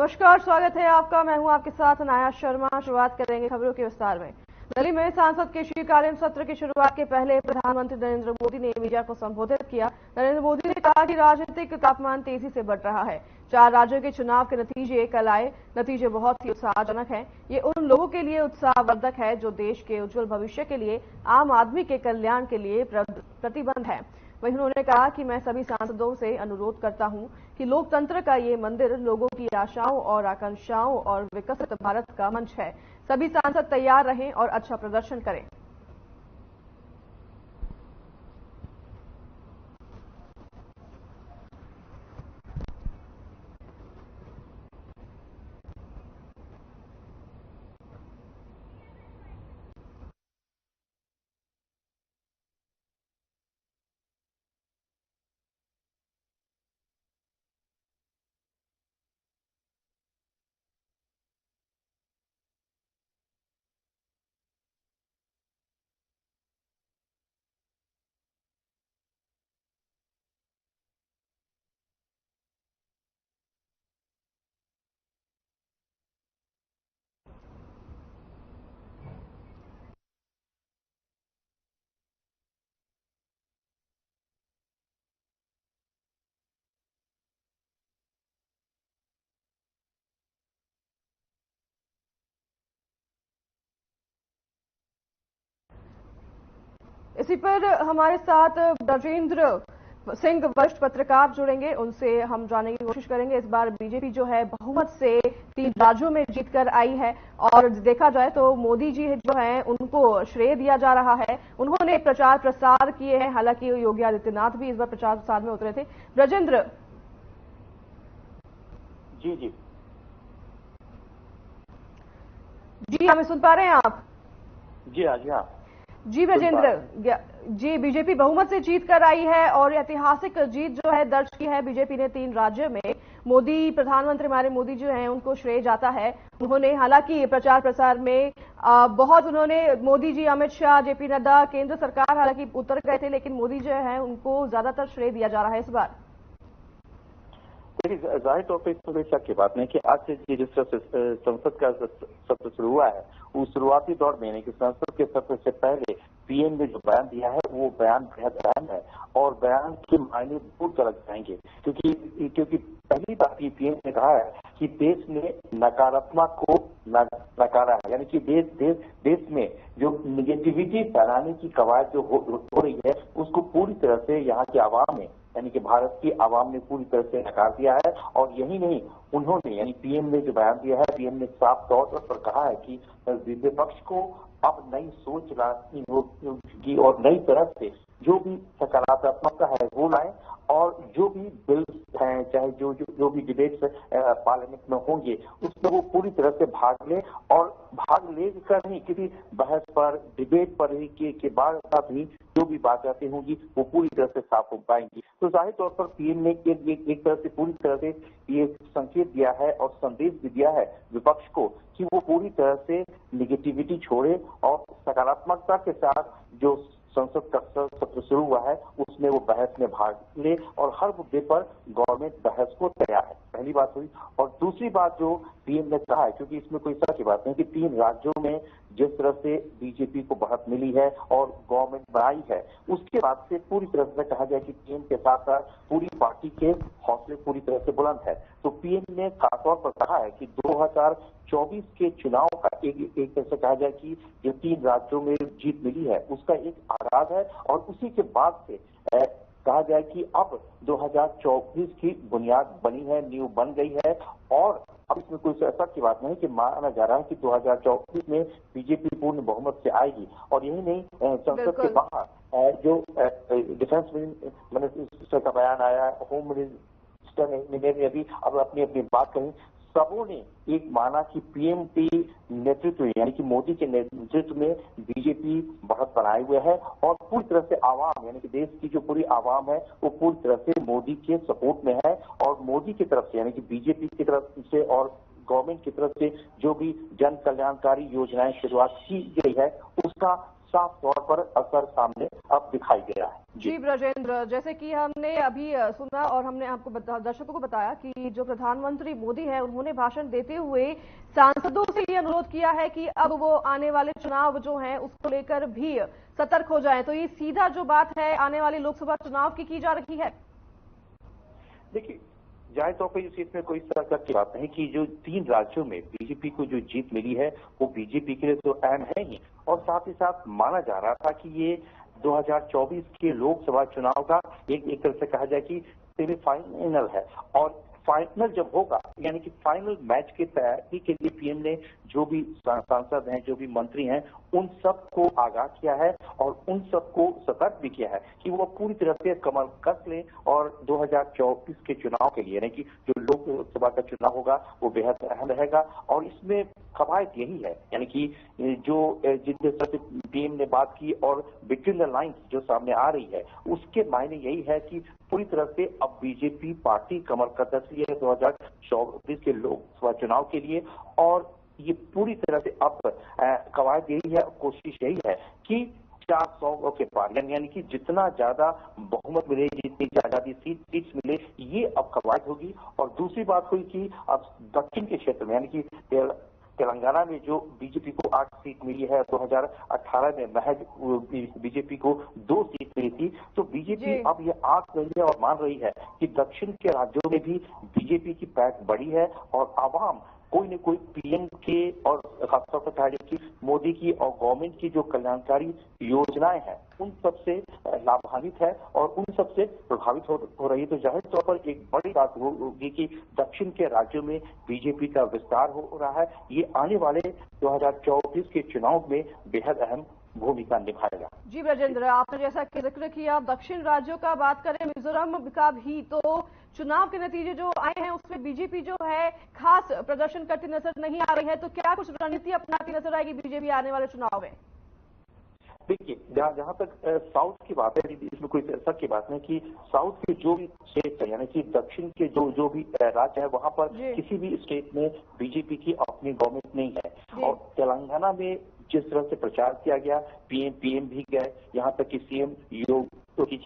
नमस्कार, स्वागत है आपका। मैं हूं आपके साथ अनाया शर्मा। शुरुआत करेंगे खबरों के विस्तार में। दिल्ली में सांसद के शीतकालीन सत्र की शुरुआत के पहले प्रधानमंत्री नरेंद्र मोदी ने मीडिया को संबोधित किया। नरेंद्र मोदी ने कहा कि राजनीतिक तापमान तेजी से बढ़ रहा है। 4 राज्यों के चुनाव के नतीजे कल आए। नतीजे बहुत ही उत्साहजनक हैं। ये उन लोगों के लिए उत्साहवर्धक है जो देश के उज्जवल भविष्य के लिए, आम आदमी के कल्याण के लिए प्रतिबद्ध है। वहीं उन्होंने कहा कि मैं सभी सांसदों से अनुरोध करता हूं कि लोकतंत्र का ये मंदिर लोगों की आशाओं और आकांक्षाओं और विकसित भारत का मंच है। सभी सांसद तैयार रहें और अच्छा प्रदर्शन करें। इसी पर हमारे साथ ब्रजेंद्र सिंह वरिष्ठ पत्रकार जुड़ेंगे। उनसे हम जानने की कोशिश करेंगे। इस बार बीजेपी जो है बहुमत से 3 राज्यों में जीतकर आई है और देखा जाए तो मोदी जी जो हैं उनको श्रेय दिया जा रहा है। उन्होंने प्रचार प्रसार किए हैं। हालांकि योगी आदित्यनाथ भी इस बार प्रचार प्रसार में उतरे थे। ब्रजेंद्र जी हमें सुन पा रहे हैं आप? जी हाँ जी हाँ जी ब्रजेंद्र जी, बीजेपी बहुमत से जीत कर आई है और ऐतिहासिक जीत जो है दर्ज की है बीजेपी ने 3 राज्यों में। मोदी, प्रधानमंत्री हमारे मोदी जो हैं उनको श्रेय जाता है। उन्होंने हालांकि प्रचार प्रसार में बहुत उन्होंने मोदी जी, अमित शाह, जेपी नड्डा, केंद्र सरकार हालांकि उतर गए थे, लेकिन मोदी जो है उनको ज्यादातर श्रेय दिया जा रहा है इस बार। देखिए, जाहिर तौर पर इसमें कोई शक की बात नहीं कि आज से जिस तरह से संसद का सत्र शुरू हुआ है, उस शुरुआती दौर में यानी कि संसद के सत्र से पहले पीएम ने जो बयान दिया है वो बयान बेहद अहम है और बयान के मायने दूर तक जाएंगे, क्योंकि पहली बात ये पीएम ने कहा है कि देश ने नकारात्मक को नकारा है, यानी कि देश में जो निगेटिविटी फैलाने की कवायद जो हो रही है उसको पूरी तरह से यहाँ की आवाम ने, यानी कि भारत की आवाम ने पूरी तरह से नकार दिया है। और यही नहीं, उन्होंने यानी पीएम ने जो बयान दिया है, पीएम ने साफ तौर पर कहा है कि विपक्ष को अब नई सोच लानी होगी और नई तरह से जो भी सकारात्मकता है वो लाए और जो भी बिल हैं, चाहे जो भी डिबेट्स पार्लियामेंट में होंगे उसमें वो पूरी तरह से भाग ले और भाग लेकर ही किसी बहस पर, डिबेट पर ही के बाद भी जो भी बातें होंगी वो पूरी तरह से साफ हो पाएंगी। तो जाहिर तौर पर पीएम ने एक तरह से पूरी तरह से ये संकेत दिया है और संदेश भी दिया है विपक्ष को कि वो पूरी तरह से निगेटिविटी छोड़े और सकारात्मकता के साथ जो संसद का सत्र शुरू हुआ है उसमें वो बहस में भाग ले और हर मुद्दे पर गवर्नमेंट बहस को तैयार है। पहली बात हुई। और दूसरी बात जो पीएम ने कहा है, क्योंकि इसमें कोई शक की बात नहीं कि 3 राज्यों में जिस तरह से बीजेपी को बढ़त मिली है और गवर्नमेंट बनाई है, उसके बाद से पूरी तरह से कहा जाए कि पीएम के साथ साथ पूरी पार्टी के हौसले पूरी तरह से बुलंद है। तो पीएम ने खासतौर पर कहा है कि 2024 के चुनाव का एक तरह से कहा जाए कि जो 3 राज्यों में जीत मिली है उसका एक आगाज है और उसी के बाद से कहा जाए कि अब 2024 की बुनियाद बनी है, नींव बन गई है। और अब इसमें कोई ऐसा की बात नहीं कि माना जा रहा है कि 2024 में बीजेपी पूर्ण बहुमत से आएगी। और यही नहीं, संसद के बाहर जो डिफेंस मिनिस्टर का बयान आया, होम मिनिस्टर ने भी अब अपनी बात कही, सबों ने एक माना कि पीएम के नेतृत्व यानी कि मोदी के नेतृत्व में बीजेपी बढ़त बनाए हुए है और पूरी तरह से आवाम यानी कि देश की जो पूरी आवाम है वो पूरी तरह से मोदी के सपोर्ट में है। और मोदी की तरफ से यानी कि बीजेपी की तरफ से और गवर्नमेंट की तरफ से जो भी जन कल्याणकारी योजनाएं शुरुआत की गई है उसका साफ तौर पर असर सामने अब दिखाई दे रहा है। जी ब्रजेंद्र, जैसे कि हमने अभी सुना और हमने आपको दर्शकों को बताया कि जो प्रधानमंत्री मोदी है उन्होंने भाषण देते हुए सांसदों से ये अनुरोध किया है कि अब वो आने वाले चुनाव जो हैं उसको लेकर भी सतर्क हो जाएं। तो ये सीधा जो बात है आने वाले लोकसभा चुनाव की जा रही है। देखिए, जाहिर तौर पर इस चीज में कोई शक की बात नहीं कि जो 3 राज्यों में बीजेपी को जो जीत मिली है वो बीजेपी के लिए तो अहम है ही, और साथ ही साथ माना जा रहा था कि ये 2024 के लोकसभा चुनाव का एक तरह से कहा जाए कि सेमीफाइनल है। और फाइनल जब होगा, यानी कि फाइनल मैच की तैयारी के लिए पीएम ने जो भी सांसद हैं, जो भी मंत्री हैं, उन सबको आगाह किया है और उन सबको सतर्क भी किया है कि वो पूरी तरह से कमर कस लें और 2024 के चुनाव के लिए, यानी कि जो लोकसभा का चुनाव होगा वो बेहद अहम रहेगा। और इसमें कवायद यही है, यानी कि जो जिस तरह से पीएम ने बात की और बिटवीन द लाइन्स जो सामने आ रही है, उसके मायने यही है कि पूरी तरह से अब बीजेपी पार्टी कमर कस ली है 2024 के लोकसभा चुनाव के लिए। और ये पूरी तरह से अब कवायद यही है, कोशिश यही है कि 400 के पार, यानी कि जितना ज्यादा बहुमत मिले, जितनी ज्यादा सीट्स मिले, ये अब कवायद होगी। और दूसरी बात हुई कि अब दक्षिण के क्षेत्र में, यानी कि तेलंगाना में जो बीजेपी को 8 सीट मिली है, 2018 में महज बीजेपी को 2 सीट मिली थी। तो बीजेपी अब ये आंक रही है और मान रही है कि दक्षिण के राज्यों में भी बीजेपी की पैठ बढ़ी है और आवाम कोई न कोई पीएम के और खासतौर पर कहा जाए कि मोदी की और गवर्नमेंट की जो कल्याणकारी योजनाएं हैं उन सबसे लाभान्वित है और उन सबसे प्रभावित हो रही है। तो जाहिर तौर पर एक बड़ी बात होगी कि दक्षिण के राज्यों में बीजेपी का विस्तार हो रहा है। ये आने वाले 2024 के चुनाव में बेहद अहम भूमिका निभाएगा। जी ब्रजेंद्र, आपने जैसा कि जिक्र किया दक्षिण राज्यों का, बात करें मिजोरम का भी, तो चुनाव के नतीजे जो आए हैं उसमें बीजेपी जो है खास प्रदर्शन करती नजर नहीं आ रही है। तो क्या कुछ रणनीति अपनाती नजर आएगी बीजेपी आने वाले चुनाव में? देखिए, जहां तक साउथ की बात है, इसमें कोई शक की बात नहीं कि साउथ के जो भी स्टेट है, यानी कि दक्षिण के जो भी राज्य है, वहां पर किसी भी स्टेट में बीजेपी की अपनी गवर्नमेंट नहीं है। और तेलंगाना में जिस तरह से प्रचार किया गया, पीएम भी गए, यहाँ तक कि सीएम योगी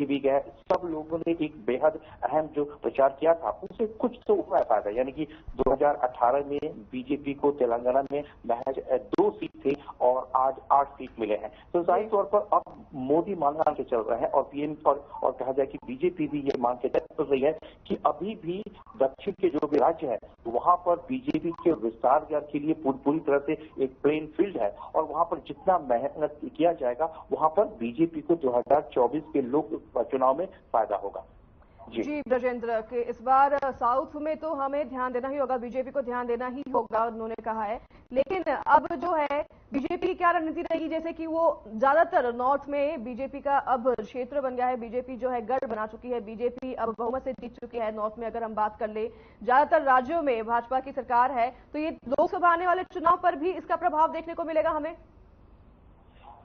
भी गए, सब लोगों ने एक बेहद अहम जो प्रचार किया था उससे कुछ तो हुआ फायदा। यानी कि 2018 में बीजेपी को तेलंगाना में महज 2 सीट थी और आज 8 सीट मिले हैं। तो जाहिर तौर पर अब मोदी मान के चल रहे हैं और पीएम और कहा जाए कि बीजेपी भी ये मान के चल रही है कि अभी भी दक्षिण के जो भी राज्य है वहां पर बीजेपी के विस्तार के लिए पूरी तरह से एक प्लेन फील्ड है और वहां पर जितना मेहनत किया जाएगा वहां पर बीजेपी को 2024 के लोकसभा चुनाव में फायदा होगा। जी ब्रजेंद्र, के इस बार साउथ में तो हमें ध्यान देना ही होगा, बीजेपी को ध्यान देना ही होगा, उन्होंने कहा है। लेकिन अब जो है बीजेपी की क्या रणनीति रहेगी? जैसे कि वो ज्यादातर नॉर्थ में बीजेपी का अब क्षेत्र बन गया है, बीजेपी जो है गढ़ बना चुकी है, बीजेपी अब बहुमत से जीत चुकी है नॉर्थ में। अगर हम बात कर ले, ज्यादातर राज्यों में भाजपा की सरकार है, तो ये लोकसभा आने वाले चुनाव पर भी इसका प्रभाव देखने को मिलेगा हमें?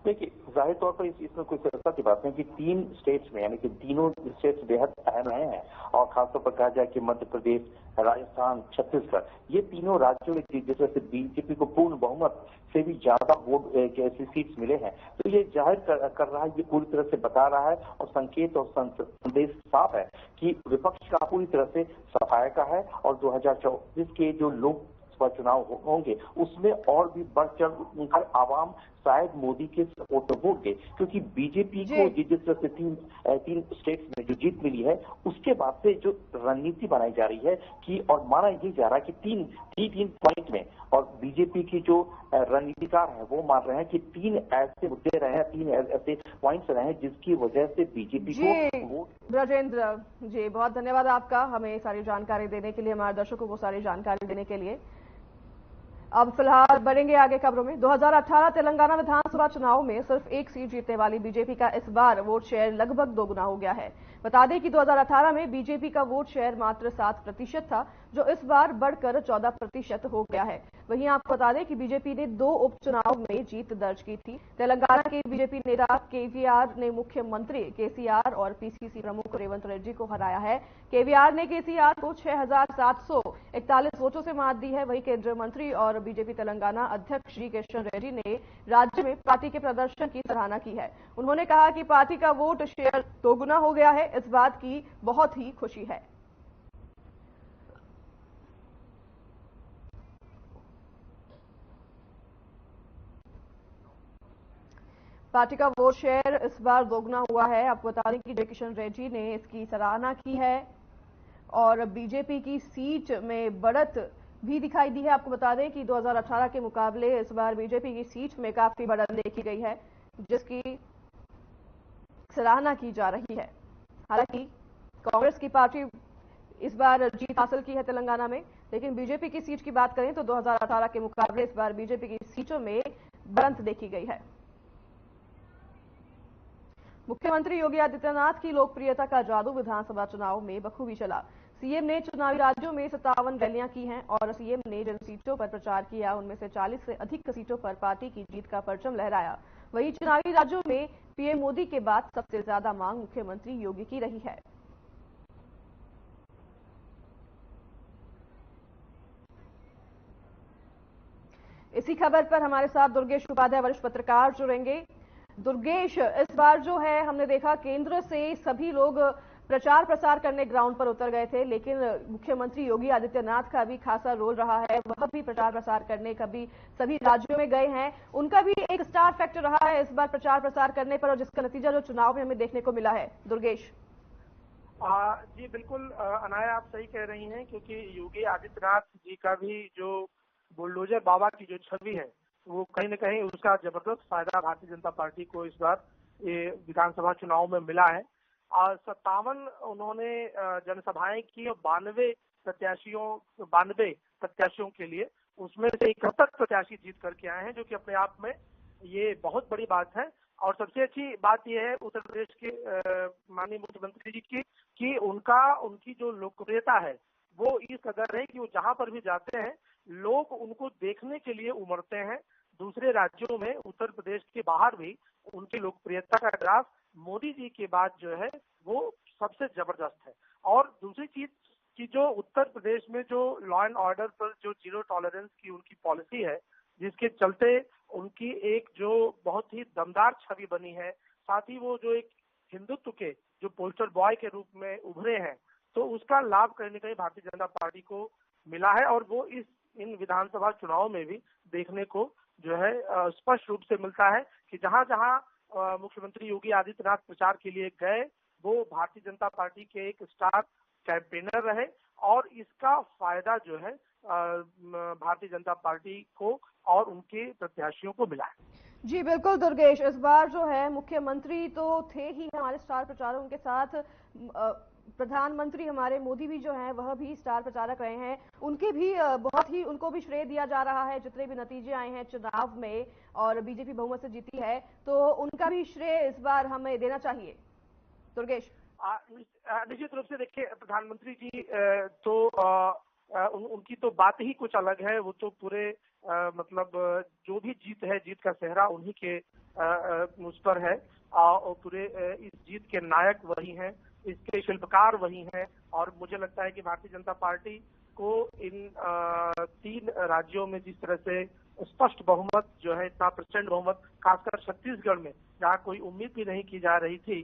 देखिए, जाहिर तौर पर इसमें कोई चर्चा की बात नहीं कि 3 स्टेट्स में, यानी कि तीनों स्टेट्स बेहद अहम रहे हैं और खासतौर पर कहा जाए कि मध्य प्रदेश, राजस्थान, छत्तीसगढ़, ये तीनों राज्यों में जिस तरह से बीजेपी को पूर्ण बहुमत से भी ज्यादा वोट ऐसी सीट्स मिले हैं, तो ये जाहिर कर रहा है, ये पूरी तरह से बता रहा है और संकेत और संदेश साफ है कि विपक्ष का पूरी तरह से सफाया का है और 2024 के जो लोग चुनाव होंगे उसमें और भी बढ़ चढ़ आवाम शायद मोदी के सपोर्ट वोट दे, क्योंकि बीजेपी को जिस तरह से 3 स्टेट्स में जो जीत मिली है उसके बाद से जो रणनीति बनाई जा रही है कि, और माना यही जा रहा है कि 3 पॉइंट में, और बीजेपी की जो रणनीतिकार है वो मान रहे हैं कि 3 ऐसे मुद्दे रहे हैं, 3 ऐसे पॉइंट्स रहे हैं जिसकी वजह से बीजेपी को वोट। ब्रजेंद्र जी, बहुत धन्यवाद आपका हमें सारी जानकारी देने के लिए, हमारे दर्शकों को सारी जानकारी देने के लिए। अब फिलहाल बढ़ेंगे आगे खबरों में। 2018 तेलंगाना विधानसभा चुनाव में सिर्फ 1 सीट जीतने वाली बीजेपी का इस बार वोट शेयर लगभग 2 गुना हो गया है। बता दें कि 2018 में बीजेपी का वोट शेयर मात्र 7% था, जो इस बार बढ़कर 14% हो गया है। वहीं आपको बता दें कि बीजेपी ने 2 उपचुनाव में जीत दर्ज की थी। तेलंगाना के बीजेपी नेता केवीआर ने मुख्यमंत्री केसीआर और पीसीसी प्रमुख रेवंत रेड्डी को हराया है। केवीआर ने केसीआर को 6,741 वोटों से मात दी है। वहीं केंद्रीय मंत्री और बीजेपी तेलंगाना अध्यक्ष श्री किशन रेड्डी ने राज्य में पार्टी के प्रदर्शन की सराहना की है। उन्होंने कहा कि पार्टी का वोट शेयर दोगुना हो गया है, इस बात की बहुत ही खुशी है। पार्टी का वोट शेयर इस बार दोगुना हुआ है। आपको बता दें कि जय किशन रेड्डी ने इसकी सराहना की है और बीजेपी की सीट में बढ़त भी दिखाई दी है। आपको बता दें कि 2018 के मुकाबले इस बार बीजेपी की सीट में काफी बढ़त देखी गई है, जिसकी सराहना की जा रही है। हालांकि कांग्रेस की पार्टी इस बार जीत हासिल की है तेलंगाना में, लेकिन बीजेपी की सीट की बात करें तो 2018 के मुकाबले इस बार बीजेपी की सीटों में बढ़त देखी गई है। मुख्यमंत्री योगी आदित्यनाथ की लोकप्रियता का जादू विधानसभा चुनाव में बखूबी चला। सीएम ने चुनावी राज्यों में 57 रैलियां की हैं और सीएम ने जिन सीटों पर प्रचार किया उनमें से 40 से अधिक सीटों पर पार्टी की जीत का परचम लहराया। वहीं चुनावी राज्यों में पीएम मोदी के बाद सबसे ज्यादा मांग मुख्यमंत्री योगी की रही है। इसी खबर पर हमारे साथ दुर्गेश उपाध्याय वरिष्ठ पत्रकार जुड़ेंगे। दुर्गेश, इस बार जो है हमने देखा केंद्र से सभी लोग प्रचार प्रसार करने ग्राउंड पर उतर गए थे, लेकिन मुख्यमंत्री योगी आदित्यनाथ का भी खासा रोल रहा है। वह भी प्रचार प्रसार करने कभी सभी राज्यों में गए हैं, उनका भी एक स्टार फैक्टर रहा है इस बार प्रचार प्रसार करने पर, और जिसका नतीजा जो चुनाव में हमें देखने को मिला है। दुर्गेश जी बिल्कुल अनाया, आप सही कह रही हैं, क्योंकि योगी आदित्यनाथ जी का भी जो बुलडोजर बाबा की जो छवि है वो कहीं न कहीं उसका जबरदस्त फायदा भारतीय जनता पार्टी को इस बार ये विधानसभा चुनाव में मिला है। और 57 उन्होंने जनसभाएं की और 92 प्रत्याशियों के लिए, उसमें से 71 प्रत्याशी जीत करके आए हैं, जो कि अपने आप में ये बहुत बड़ी बात है। और सबसे अच्छी बात यह है उत्तर प्रदेश के माननीय मुख्यमंत्री जी की कि उनकी जो लोकप्रियता है वो इस कदर है कि वो जहां पर भी जाते हैं लोग उनको देखने के लिए उमड़ते हैं। दूसरे राज्यों में, उत्तर प्रदेश के बाहर भी उनकी लोकप्रियता का ग्राफ मोदी जी के बाद जो है वो सबसे जबरदस्त है। और दूसरी चीज कि जो उत्तर प्रदेश में जो लॉ एंड ऑर्डर पर जो जीरो टॉलरेंस की उनकी पॉलिसी है, जिसके चलते उनकी एक जो बहुत ही दमदार छवि बनी है, साथ ही वो जो एक हिंदुत्व के जो पोस्टर बॉय के रूप में उभरे हैं, तो उसका लाभ कहीं न कहीं भारतीय जनता पार्टी को मिला है। और वो इन विधानसभा चुनाव में भी देखने को जो है स्पष्ट रूप से मिलता है कि जहां जहां मुख्यमंत्री योगी आदित्यनाथ प्रचार के लिए गए वो भारतीय जनता पार्टी के एक स्टार कैंपेनर रहे, और इसका फायदा जो है भारतीय जनता पार्टी को और उनके प्रत्याशियों को मिला है। जी बिल्कुल दुर्गेश, इस बार जो है मुख्यमंत्री तो थे ही हमारे स्टार प्रचारक, उनके साथ प्रधानमंत्री हमारे मोदी भी जो हैं वह भी स्टार प्रचारक रहे हैं। उनके भी उनको भी श्रेय दिया जा रहा है। जितने भी नतीजे आए हैं चुनाव में और बीजेपी बहुमत से जीती है, तो उनका भी श्रेय इस बार हमें देना चाहिए। दुर्गेश निश्चित रूप से देखिए, प्रधानमंत्री जी तो उनकी तो बात ही कुछ अलग है। वो तो पूरे मतलब जो भी जीत है, जीत का सेहरा उन्हीं के उस पर है, और पूरे इस जीत के नायक वही हैं, इसके शिल्पकार वही हैं। और मुझे लगता है कि भारतीय जनता पार्टी को इन 3 राज्यों में जिस तरह से स्पष्ट बहुमत जो है, इतना प्रचंड बहुमत, खासकर छत्तीसगढ़ में जहाँ कोई उम्मीद भी नहीं की जा रही थी,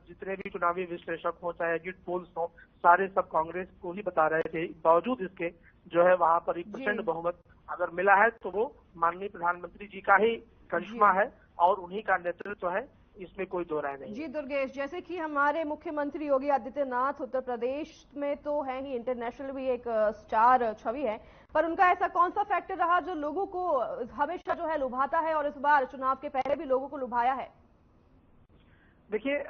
जितने भी चुनावी विश्लेषक हो, चाहे एग्जिट पोल्स हो, सारे सब कांग्रेस को ही बता रहे थे। बावजूद इसके जो है वहां पर एक प्रचंड बहुमत अगर मिला है तो वो माननीय प्रधानमंत्री जी का ही करिश्मा है और उन्हीं का नेतृत्व है, इसमें कोई दो राय नहीं। जी दुर्गेश, जैसे कि हमारे मुख्यमंत्री योगी आदित्यनाथ उत्तर प्रदेश में तो है ही, इंटरनेशनल भी एक स्टार छवि है, पर उनका ऐसा कौन सा फैक्टर रहा जो लोगों को हमेशा जो है लुभाता है और इस बार चुनाव के पहले भी लोगों को लुभाया है? देखिए,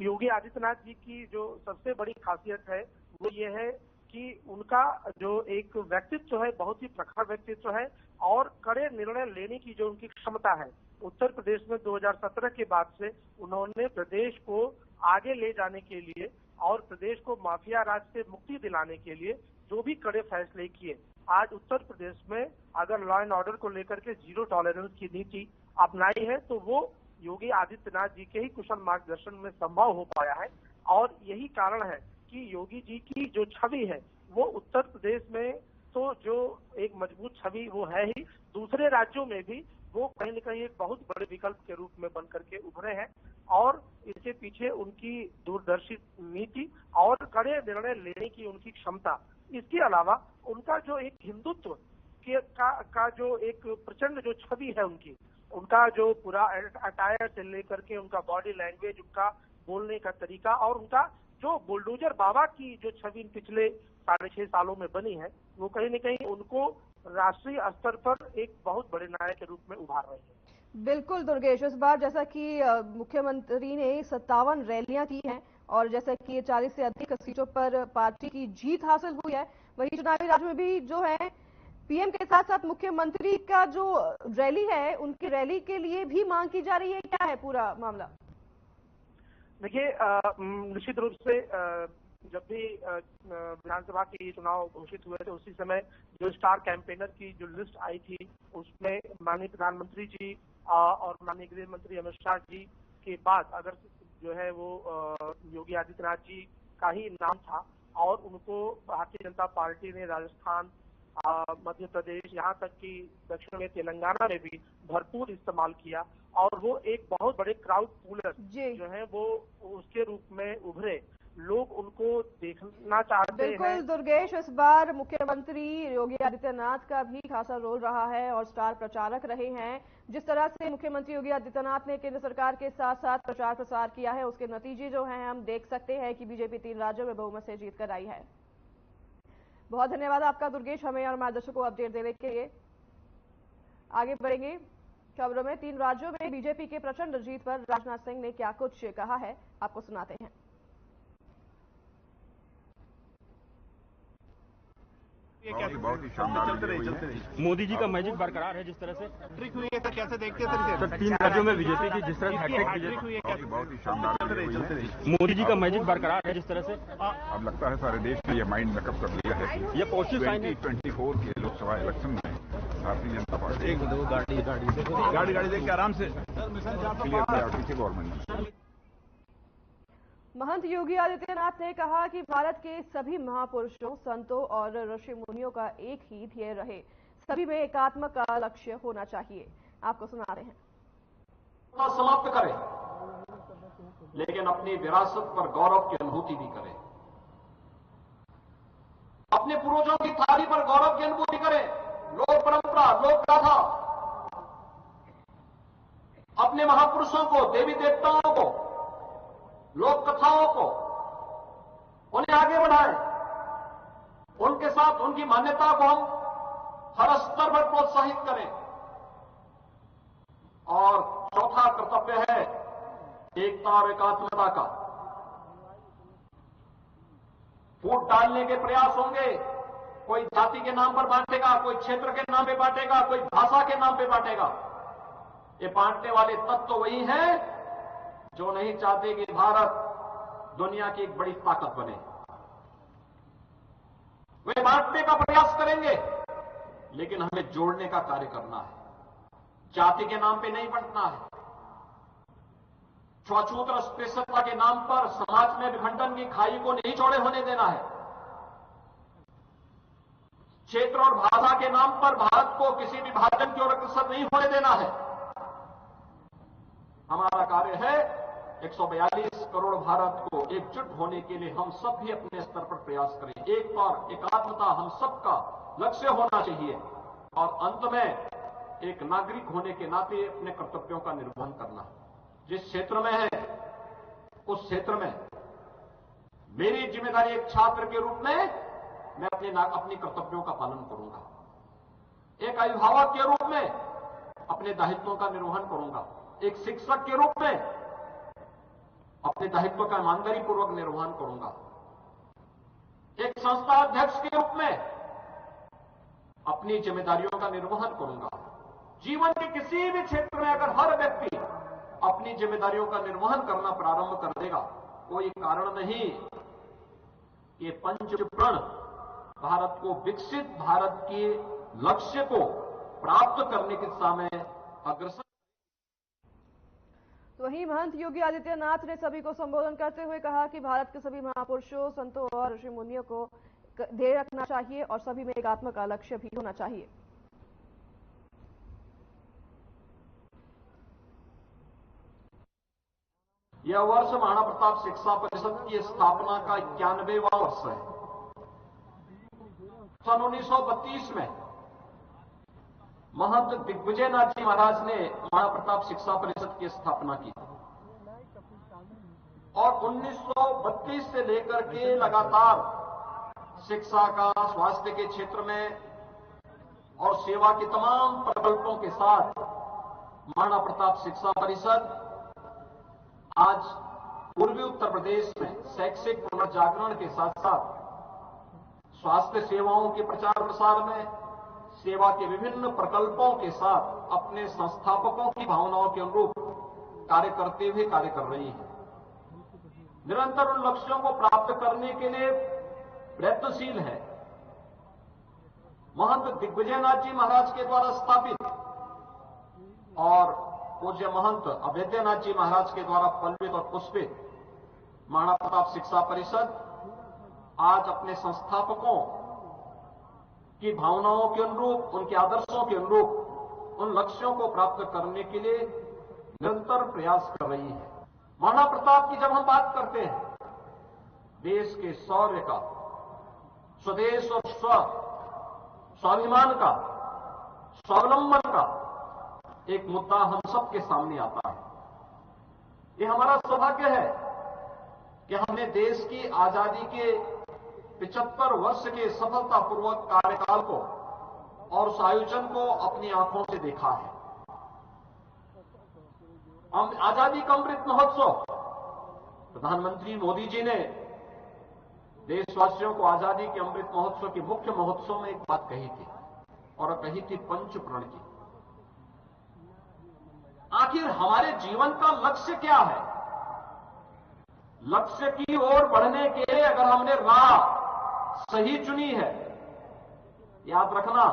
योगी आदित्यनाथ जी की जो सबसे बड़ी खासियत है वो ये है कि उनका जो एक व्यक्तित्व है, बहुत ही प्रखर व्यक्तित्व है, और कड़े निर्णय लेने की जो उनकी क्षमता है। उत्तर प्रदेश में 2017 के बाद से उन्होंने प्रदेश को आगे ले जाने के लिए और प्रदेश को माफिया राज से मुक्ति दिलाने के लिए जो भी कड़े फैसले किए, आज उत्तर प्रदेश में अगर लॉ एंड ऑर्डर को लेकर के जीरो टॉलरेंस की नीति अपनाई है तो वो योगी आदित्यनाथ जी के ही कुशल मार्गदर्शन में संभव हो पाया है। और यही कारण है कि योगी जी की जो छवि है वो उत्तर प्रदेश में तो जो एक मजबूत छवि वो है ही, दूसरे राज्यों में भी वो कहीं न कहीं एक बहुत बड़े विकल्प के रूप में बन करके उभरे हैं। और इसके पीछे उनकी दूरदर्शी नीति और कड़े निर्णय लेने की उनकी क्षमता, इसके अलावा उनका जो एक हिंदुत्व का जो एक प्रचंड जो छवि है उनका जो पूरा अटायर से लेकर के उनका बॉडी लैंग्वेज, उनका बोलने का तरीका और उनका जो बुलडोजर बाबा की जो छवि पिछले 6.5 सालों में बनी है, वो कहीं न कहीं उनको राष्ट्रीय स्तर पर एक बहुत बड़े नायक के रूप में उभार रही है। बिल्कुल दुर्गेश, इस बार जैसा कि मुख्यमंत्री ने 57 रैलियां की हैं और जैसा कि 40 से अधिक सीटों पर पार्टी की जीत हासिल हुई है, वही चुनावी राज्य में भी जो है पीएम के साथ साथ मुख्यमंत्री का जो रैली है उनकी रैली के लिए भी मांग की जा रही है। क्या है पूरा मामला? देखिए, निश्चित रूप से जब भी विधानसभा के चुनाव घोषित हुए थे उसी समय जो स्टार कैंपेनर की जो लिस्ट आई थी उसमें माननीय प्रधानमंत्री जी और माननीय गृह मंत्री अमित शाह जी के बाद अगर जो है वो योगी आदित्यनाथ जी का ही नाम था और उनको भारतीय जनता पार्टी ने राजस्थान, मध्य प्रदेश, यहाँ तक कि दक्षिण में तेलंगाना में भी भरपूर इस्तेमाल किया और वो एक बहुत बड़े क्राउड पुलर जो है वो उसके रूप में उभरे। लोग उनको देखना चाहते हैं। बिल्कुल दुर्गेश, इस बार मुख्यमंत्री योगी आदित्यनाथ का भी खासा रोल रहा है और स्टार प्रचारक रहे हैं। जिस तरह से मुख्यमंत्री योगी आदित्यनाथ ने केंद्र सरकार के साथ साथ प्रचार प्रसार किया है उसके नतीजे जो हैं हम देख सकते हैं कि बीजेपी 3 राज्यों में बहुमत से जीत कर आई है। बहुत धन्यवाद आपका दुर्गेश, हमें और हमारे दर्शकों को अपडेट देने के लिए। आगे बढ़ेंगे खबरों में। 3 राज्यों में बीजेपी के प्रचंड जीत पर राजनाथ सिंह ने क्या कुछ कहा है आपको सुनाते हैं। बहुत ही शानदार मोदी जी का मैजिक बरकरार है। जिस तरह से ट्रिक हुई है तो कैसे देखते हैं? सर 3 राज्यों में बीजेपी की जिस तरह हैट्रिक हुई है, बहुत ही शानदार मोदी जी का मैजिक बरकरार है। जिस तरह से अब लगता है सारे देश ने ये माइंड मेकअप कर लिया है। ये पॉजिटिव साइन है। 2024 के लोकसभा इलेक्शन में भारतीय जनता पार्टी गाड़ी देख के आराम से क्लियर किया पीछे गवर्नमेंट। महंत योगी आदित्यनाथ ने कहा कि भारत के सभी महापुरुषों, संतों और ऋषि मुनियों का एक ही ध्येय रहे, सभी में एकात्म का लक्ष्य होना चाहिए। आपको सुनाते हैं। समाप्त करें लेकिन अपनी विरासत पर गौरव की अनुभूति भी करें। अपने पूर्वजों की थाली पर गौरव की अनुभूति करें। लोक परंपरा, लोक गाथा, अपने महापुरुषों को, देवी देवताओं को, लोक कथाओं को, उन्हें आगे बढ़ाएं। उनके साथ उनकी मान्यता को हम हर स्तर पर प्रोत्साहित करें। और चौथा कर्तव्य है एकता और एकात्मता का। फूट डालने के प्रयास होंगे, कोई जाति के नाम पर बांटेगा, कोई क्षेत्र के नाम पे बांटेगा, कोई भाषा के नाम पे बांटेगा। ये बांटने वाले तत्व वही हैं जो नहीं चाहते कि भारत दुनिया की एक बड़ी ताकत बने। वे बांटने का प्रयास करेंगे लेकिन हमें जोड़ने का कार्य करना है। जाति के नाम पे नहीं बंटना है। छुआछूत और अस्पृश्यता के नाम पर समाज में विखंडन की खाई को नहीं चौड़े होने देना है। क्षेत्र और भाषा के नाम पर भारत को किसी विभाजन की ओर अग्रसर नहीं होने देना है। हमारा कार्य है 142 करोड़ भारत को एकजुट होने के लिए हम सब भी अपने स्तर पर प्रयास करें। एक और एकात्मता हम सबका लक्ष्य होना चाहिए और अंत में एक नागरिक होने के नाते अपने कर्तव्यों का निर्वहन करना। जिस क्षेत्र में है उस क्षेत्र में मेरी जिम्मेदारी एक छात्र के रूप में मैं अपनी कर्तव्यों का पालन करूंगा। एक अभिभावक के रूप में अपने दायित्वों का निर्वहन करूंगा। एक शिक्षक के रूप में अपने दायित्व का ईमानदारी पूर्वक निर्वहन करूंगा। एक संस्था अध्यक्ष के रूप में अपनी जिम्मेदारियों का निर्वहन करूंगा। जीवन के किसी भी क्षेत्र में अगर हर व्यक्ति अपनी जिम्मेदारियों का निर्वहन करना प्रारंभ कर देगा, कोई कारण नहीं ये पंच प्रण भारत को विकसित भारत के लक्ष्य को प्राप्त करने की दिशा में अग्रसर। वहीं महंत योगी आदित्यनाथ ने सभी को संबोधन करते हुए कहा कि भारत के सभी महापुरुषों, संतों और ऋषि मुनियों को ध्येय रखना चाहिए और सभी में एकात्म का लक्ष्य भी होना चाहिए। यह वर्ष महाराणा प्रताप शिक्षा परिषद की स्थापना का 91वां वर्ष है। सन 1932 में महंत दिग्विजयनाथ जी महाराज ने महाराणा प्रताप शिक्षा परिषद की स्थापना की और 1932 से लेकर के लगातार शिक्षा का, स्वास्थ्य के क्षेत्र में और सेवा के तमाम प्रकल्पों के साथ महाराणा प्रताप शिक्षा परिषद आज पूर्वी उत्तर प्रदेश में शैक्षिक पुनर्जागरण के साथ साथ स्वास्थ्य सेवाओं के प्रचार प्रसार में, सेवा के विभिन्न प्रकल्पों के साथ अपने संस्थापकों की भावनाओं के अनुरूप कार्य करते हुए कार्य कर रही है। निरंतर उन लक्ष्यों को प्राप्त करने के लिए प्रयत्नशील है। महंत दिग्विजयनाथ जी महाराज के द्वारा स्थापित और पूज्य महंत अभेद्यनाथ जी महाराज के द्वारा पल्वित और पुष्पित महाराणा प्रताप शिक्षा परिषद आज अपने संस्थापकों की भावनाओं के अनुरूप, उनके आदर्शों के अनुरूप उन लक्ष्यों को प्राप्त करने के लिए निरंतर प्रयास कर रही है। महाराणा प्रताप की जब हम बात करते हैं, देश के शौर्य का, स्वदेश और स्वाभिमान का, स्वावलंबन का एक मुद्दा हम सबके सामने आता है। ये हमारा सौभाग्य है कि हमने देश की आजादी के 75 वर्ष के सफलतापूर्वक कार्यकाल को और उस आयोजन को अपनी आंखों से देखा है। आजादी का अमृत महोत्सव, प्रधानमंत्री मोदी जी ने देशवासियों को आजादी के अमृत महोत्सव के मुख्य महोत्सव में एक बात कही थी और कही थी पंच प्रण की। आखिर हमारे जीवन का लक्ष्य क्या है? लक्ष्य की ओर बढ़ने के लिए अगर हमने राह सही चुनी है, याद रखना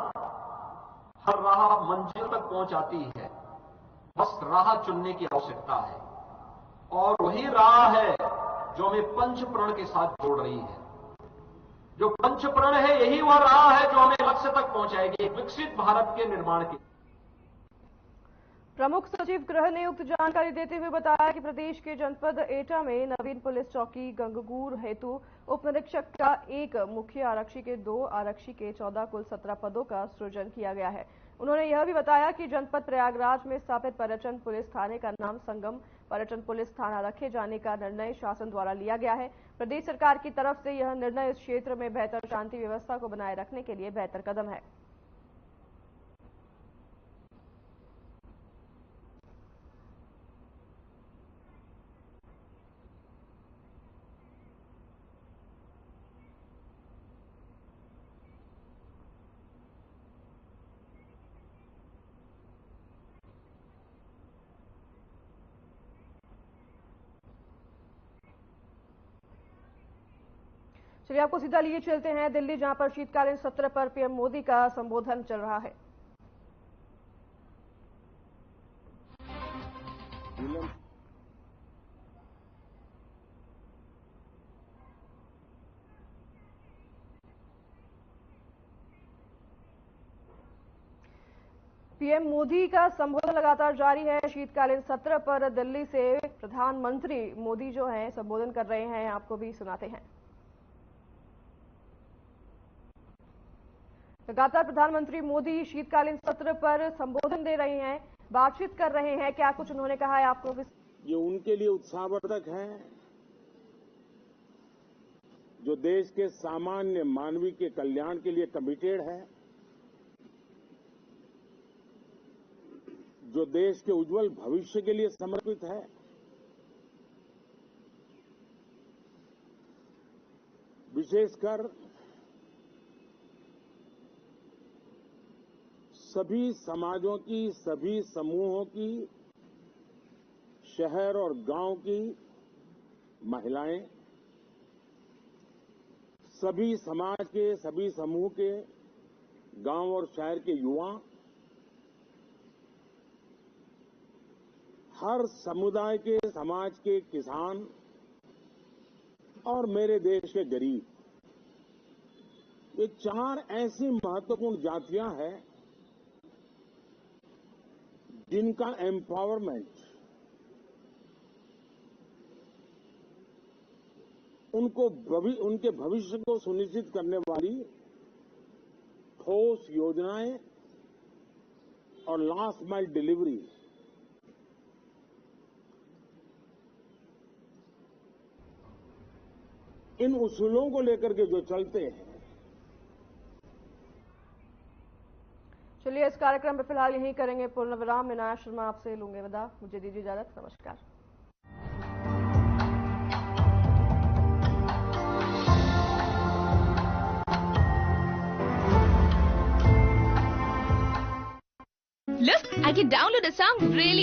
हर राह मंजिल तक पहुंचाती है, बस राह चुनने की आवश्यकता है। और वही राह है जो हमें पंच प्रण के साथ जोड़ रही है। जो पंच प्रण है, यही वह राह है जो हमें लक्ष्य तक पहुंचाएगी, एक विकसित भारत के निर्माण की। प्रमुख सचिव गृह ने उक्त जानकारी देते हुए बताया कि प्रदेश के जनपद एटा में नवीन पुलिस चौकी गंगगूर हेतु उप निरीक्षक का 1, मुख्य आरक्षी के 2, आरक्षी के 14 कुल 17 पदों का सृजन किया गया है। उन्होंने यह भी बताया कि जनपद प्रयागराज में स्थापित पर्यटन पुलिस थाने का नाम संगम पर्यटन पुलिस थाना रखे जाने का निर्णय शासन द्वारा लिया गया है। प्रदेश सरकार की तरफ से यह निर्णय इस क्षेत्र में बेहतर शांति व्यवस्था को बनाए रखने के लिए बेहतर कदम है। चलिए आपको सीधा लिए चलते हैं दिल्ली, जहां पर शीतकालीन सत्र पर पीएम मोदी का संबोधन चल रहा है। पीएम मोदी का संबोधन लगातार जारी है। शीतकालीन सत्र पर दिल्ली से प्रधानमंत्री मोदी जो है संबोधन कर रहे हैं, आपको भी सुनाते हैं। लगातार प्रधानमंत्री मोदी शीतकालीन सत्र पर संबोधन दे रहे हैं, बातचीत कर रहे हैं। क्या कुछ उन्होंने कहा है आपको भी? ये उनके लिए उत्साहवर्धक है जो देश के सामान्य मानवीय के कल्याण के लिए कमिटेड है, जो देश के उज्जवल भविष्य के लिए समर्पित है, विशेषकर सभी समाजों की, सभी समूहों की, शहर और गांव की महिलाएं, सभी समाज के, सभी समूह के, गांव और शहर के युवा, हर समुदाय के, समाज के किसान और मेरे देश के गरीब, ये 4 ऐसी महत्वपूर्ण जातियां हैं जिनका एम्पावरमेंट, उनके भविष्य को सुनिश्चित करने वाली ठोस योजनाएं और लास्ट माइल डिलीवरी इन उसूलों को लेकर के जो चलते हैं। चलिए, इस कार्यक्रम में फिलहाल यहीं करेंगे पूर्ण विराम। मैं नाया शर्मा आपसे लूंगे विदा। मुझे दीजिए इजाजत। नमस्कार। Look, I can download a song really